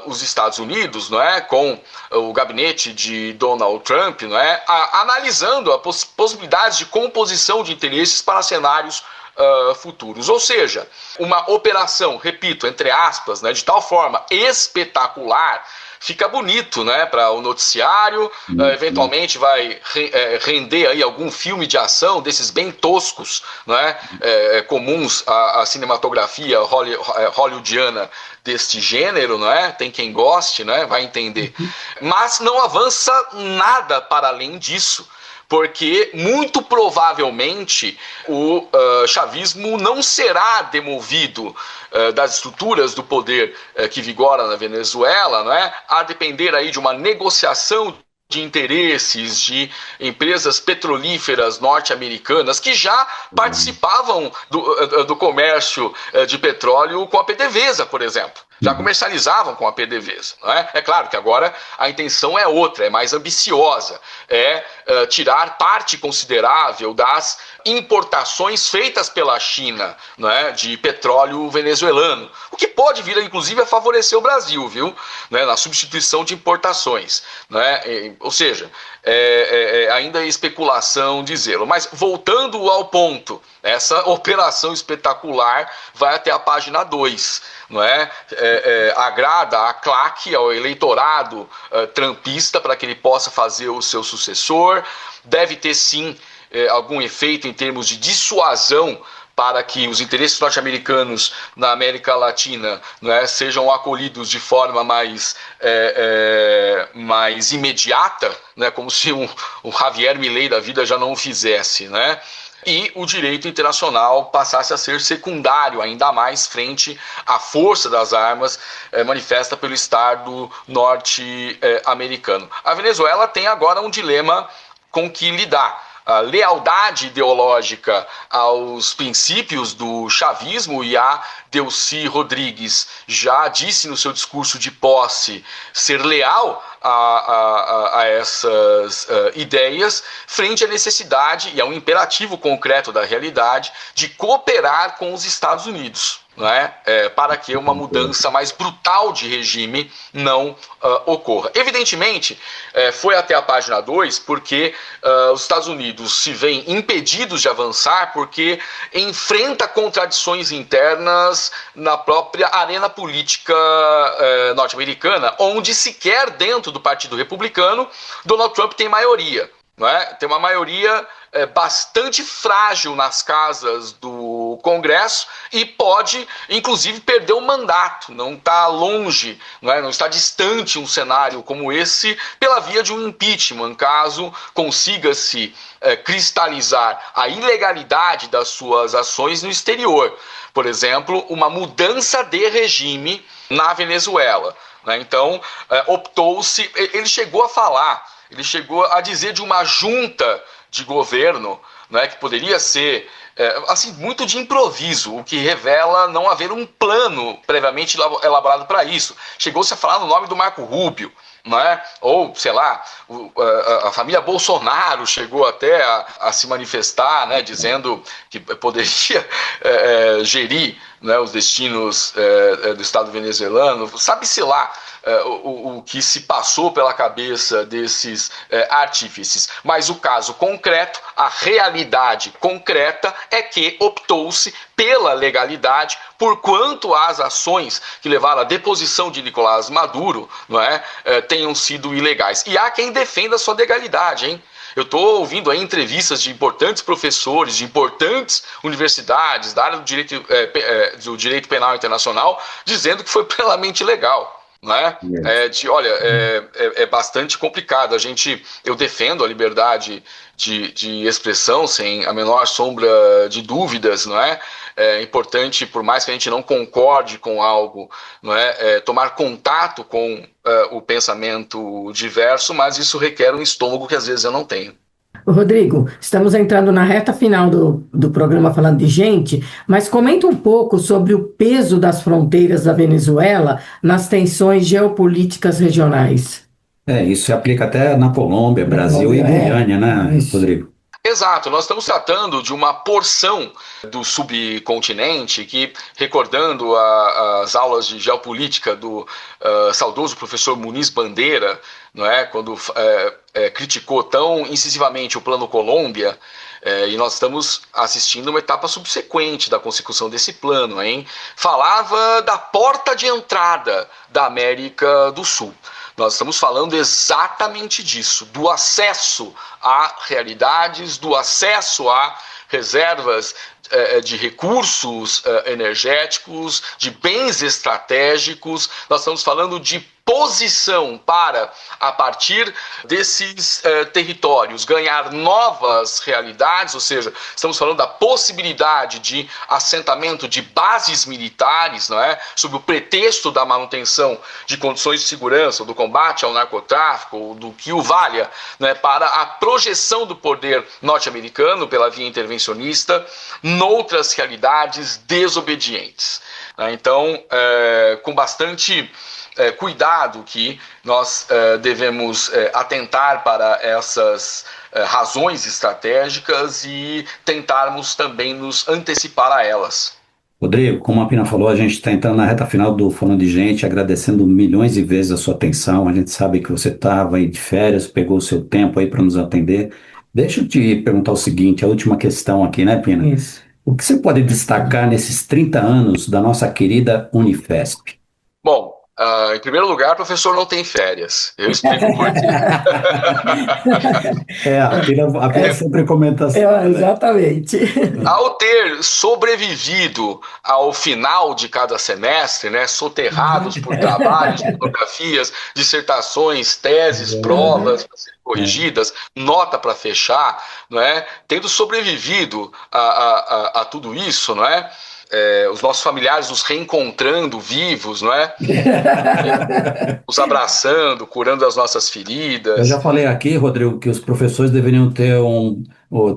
os Estados Unidos, não é? Com o gabinete de Donald Trump, não é? Analisando as possibilidades de composição de interesses para cenários futuros. Ou seja, uma operação, repito, entre aspas, né, de tal forma espetacular, fica bonito, né, para o noticiário, eventualmente vai render aí algum filme de ação desses bem toscos, né, comuns à cinematografia hollywoodiana deste gênero, não é? Tem quem goste, né, vai entender. Mas não avança nada para além disso, porque muito provavelmente o chavismo não será demovido das estruturas do poder que vigora na Venezuela, não é? A depender aí de uma negociação de interesses de empresas petrolíferas norte-americanas que já participavam do comércio de petróleo com a PDVSA, por exemplo. Já comercializavam com a PDVSA, não é? É claro que agora a intenção é outra, é mais ambiciosa, tirar parte considerável das importações feitas pela China, não é? De petróleo venezuelano, o que pode vir, inclusive, a favorecer o Brasil, viu? Né? Na substituição de importações, não é? Ou seja, ainda é especulação dizê-lo. Mas voltando ao ponto, essa operação espetacular vai até a página 2. Não é? Agrada a claque, ao eleitorado trumpista, para que ele possa fazer o seu sucessor. Deve ter sim algum efeito em termos de dissuasão para que os interesses norte-americanos na América Latina, né, sejam acolhidos de forma mais imediata, né, como se o Javier Milei da vida já não o fizesse, né? E o direito internacional passasse a ser secundário, ainda mais frente à força das armas manifesta pelo Estado norte-americano. A Venezuela tem agora um dilema com que lidar. A lealdade ideológica aos princípios do chavismo, e a Delcy Rodrigues já disse no seu discurso de posse ser leal a essas ideias, frente à necessidade e a um imperativo concreto da realidade de cooperar com os Estados Unidos, né, para que uma mudança mais brutal de regime não ocorra. Evidentemente, foi até a página 2 porque os Estados Unidos se veem impedidos de avançar porque enfrenta contradições internas na própria arena política norte-americana, onde sequer dentro do Partido Republicano Donald Trump tem maioria. Tem uma maioria bastante frágil nas casas do Congresso e pode, inclusive, perder o mandato. Não está longe, não está distante um cenário como esse pela via de um impeachment, caso consiga-se cristalizar a ilegalidade das suas ações no exterior. Por exemplo, uma mudança de regime na Venezuela. Então, optou-se... Ele chegou a dizer de uma junta de governo, que poderia ser assim, muito de improviso, o que revela não haver um plano previamente elaborado para isso. Chegou-se a falar no nome do Marco Rubio, ou, sei lá, a família Bolsonaro chegou até a se manifestar, dizendo que poderia gerir os destinos do Estado venezuelano. Sabe-se lá o que se passou pela cabeça desses artífices. Mas o caso concreto, a realidade concreta é que optou-se pela legalidade, porquanto as ações que levaram à deposição de Nicolás Maduro tenham sido ilegais. E há quem defenda a sua legalidade, hein? Eu estou ouvindo aí entrevistas de importantes professores, de importantes universidades da área do direito penal internacional, dizendo que foi plenamente legal. É bastante complicado. Eu defendo a liberdade de expressão sem a menor sombra de dúvidas, É importante, por mais que a gente não concorde com algo, tomar contato com o pensamento diverso, mas isso requer um estômago que às vezes eu não tenho. Rodrigo, estamos entrando na reta final do programa falando de gente, mas comenta um pouco sobre o peso das fronteiras da Venezuela nas tensões geopolíticas regionais. Isso se aplica até na Colômbia, Brasil e Guiana, Rodrigo? Exato, nós estamos tratando de uma porção do subcontinente que, recordando as aulas de geopolítica do saudoso professor Muniz Bandeira, quando criticou tão incisivamente o Plano Colômbia, e nós estamos assistindo uma etapa subsequente da consecução desse plano, falava da porta de entrada da América do Sul. Nós estamos falando exatamente disso, do acesso a realidades, do acesso a reservas de recursos energéticos, de bens estratégicos. Nós estamos falando de posição para, a partir desses territórios, ganhar novas realidades, ou seja, estamos falando da possibilidade de assentamento de bases militares, sob o pretexto da manutenção de condições de segurança, do combate ao narcotráfico, do que o valha, para a projeção do poder norte-americano pela via intervencionista noutras realidades desobedientes. Então, com bastante cuidado que nós devemos atentar para essas razões estratégicas e tentarmos também nos antecipar a elas. Rodrigo, como a Pina falou, a gente está entrando na reta final do Falando de Gente, agradecendo milhões de vezes a sua atenção. A gente sabe que você estava aí de férias, pegou o seu tempo aí para nos atender. Deixa eu te perguntar o seguinte, a última questão aqui, Pina? Isso. O que você pode destacar nesses 30 anos da nossa querida Unifesp? Bom, Em primeiro lugar, professor não tem férias. Eu explico por quê. A Pina sempre comenta assim. Exatamente. Ao ter sobrevivido ao final de cada semestre, né, soterrados por trabalhos, monografias, dissertações, teses, provas para serem corrigidas, nota para fechar, não é? Tendo sobrevivido a tudo isso, não é? Os nossos familiares nos reencontrando vivos, não é? Nos abraçando, curando as nossas feridas. Eu já falei aqui, Rodrigo, que os professores deveriam ter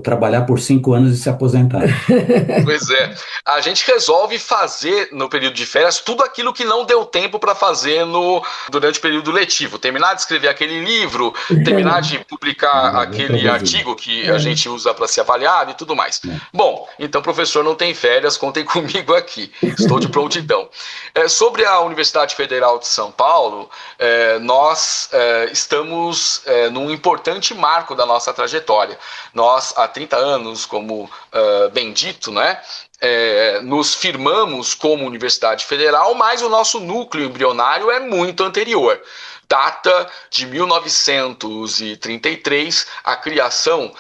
trabalhar por 5 anos e se aposentar. Pois é. A gente resolve fazer no período de férias tudo aquilo que não deu tempo para fazer durante o período letivo. Terminar de escrever aquele livro, terminar de publicar aquele artigo que a gente usa para ser avaliado e tudo mais. Bom, então, professor, não tem férias, contem comigo aqui. Estou de prontidão. Sobre a Universidade Federal de São Paulo, nós estamos num importante marco da nossa trajetória. Nós, há 30 anos, como bem dito, né, nos firmamos como Universidade Federal, mas o nosso núcleo embrionário é muito anterior. Data de 1933, a criação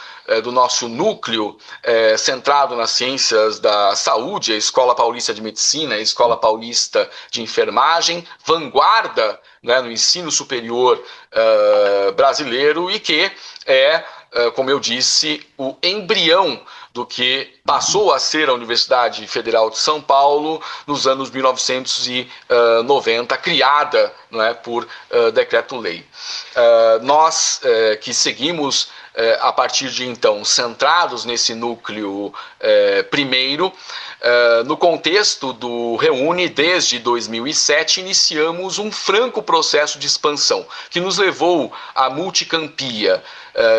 do nosso núcleo centrado nas ciências da saúde, a Escola Paulista de Medicina, a Escola Paulista de Enfermagem, vanguarda, né, no ensino superior brasileiro, e que como eu disse, o embrião do que passou a ser a Universidade Federal de São Paulo nos anos 1990, criada, não é, por decreto-lei. Nós que seguimos a partir de então centrados nesse núcleo primeiro, no contexto do Reúne, desde 2007, iniciamos um franco processo de expansão que nos levou à multicampia,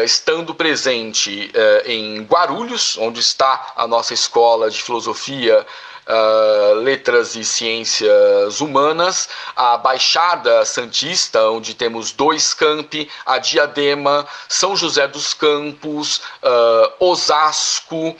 estando presente em Guarulhos, onde está a nossa Escola de Filosofia, Letras e Ciências Humanas, a Baixada Santista, onde temos 2 campi, a Diadema, São José dos Campos, Osasco,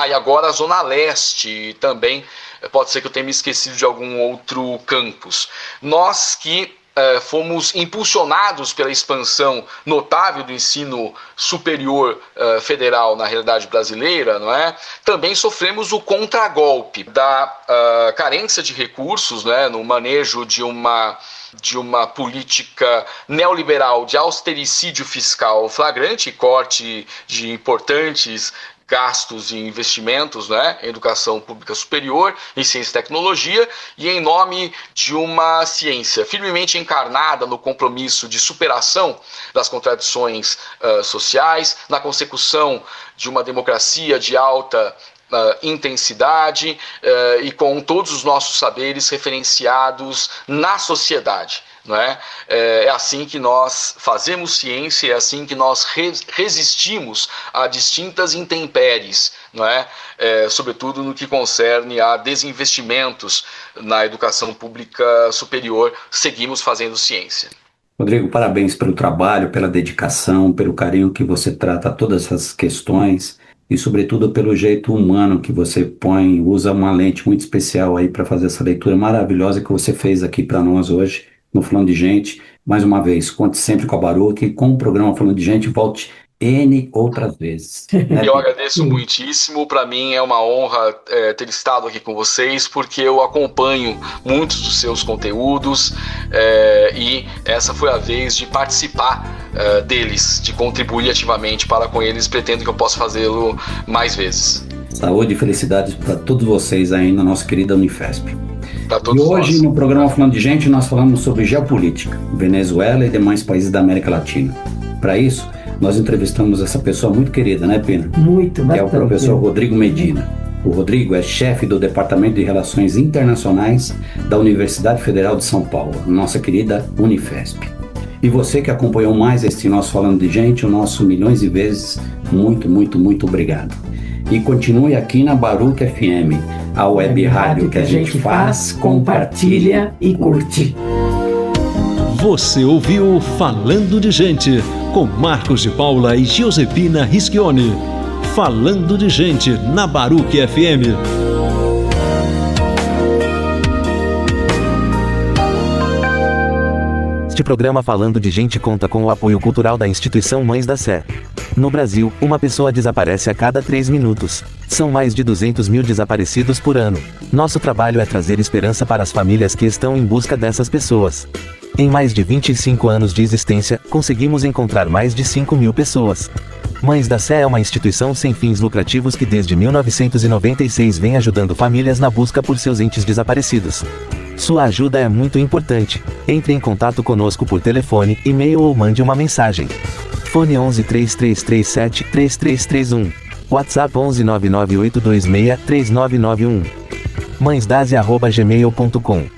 e agora a Zona Leste também. Pode ser que eu tenha me esquecido de algum outro campus. Nós que fomos impulsionados pela expansão notável do ensino superior federal na realidade brasileira, não é? Também sofremos o contragolpe da carência de recursos, né, no manejo de uma política neoliberal de austericídio fiscal flagrante, corte de importantes gastos e investimentos, né, em educação pública superior, em ciência e tecnologia, e em nome de uma ciência firmemente encarnada no compromisso de superação das contradições sociais, na consecução de uma democracia de alta intensidade e com todos os nossos saberes referenciados na sociedade. Não é? É assim que nós fazemos ciência, é assim que nós resistimos a distintas intempéries, não é? Sobretudo no que concerne a desinvestimentos na educação pública superior, seguimos fazendo ciência. Rodrigo, parabéns pelo trabalho, pela dedicação, pelo carinho que você trata todas essas questões e, sobretudo, pelo jeito humano que você usa uma lente muito especial aí para fazer essa leitura maravilhosa que você fez aqui para nós hoje. No Falando de Gente, mais uma vez, conte sempre com a Baruch e com o programa Falando de Gente, volte N outras vezes. Né? Eu agradeço muitíssimo, para mim é uma honra ter estado aqui com vocês, porque eu acompanho muitos dos seus conteúdos e essa foi a vez de participar deles, de contribuir ativamente para com eles, pretendo que eu possa fazê-lo mais vezes. Saúde e felicidades para todos vocês aí na nossa querida Unifesp. E hoje, no programa Falando de Gente, nós falamos sobre geopolítica, Venezuela e demais países da América Latina. Para isso, nós entrevistamos essa pessoa muito querida, né, Pina? Muito, que é o professor Rodrigo Medina. O Rodrigo é chefe do Departamento de Relações Internacionais da Universidade Federal de São Paulo, nossa querida Unifesp. E você que acompanhou mais este nosso Falando de Gente, o nosso milhões de vezes, muito, muito, muito obrigado. E continue aqui na Baruch FM, a web rádio que a gente faz, compartilha e curte. Você ouviu Falando de Gente, com Marcos de Paula e Josepina Rischioni. Falando de Gente, na Baruch FM. Este programa Falando de Gente conta com o apoio cultural da instituição Mães da Sé. No Brasil, uma pessoa desaparece a cada 3 minutos. São mais de 200 mil desaparecidos por ano. Nosso trabalho é trazer esperança para as famílias que estão em busca dessas pessoas. Em mais de 25 anos de existência, conseguimos encontrar mais de 5 mil pessoas. Mães da Sé é uma instituição sem fins lucrativos que desde 1996 vem ajudando famílias na busca por seus entes desaparecidos. Sua ajuda é muito importante. Entre em contato conosco por telefone, e-mail ou mande uma mensagem. Fone 11 3337 3331. WhatsApp 11 99826 3991. mãesdase@gmail.com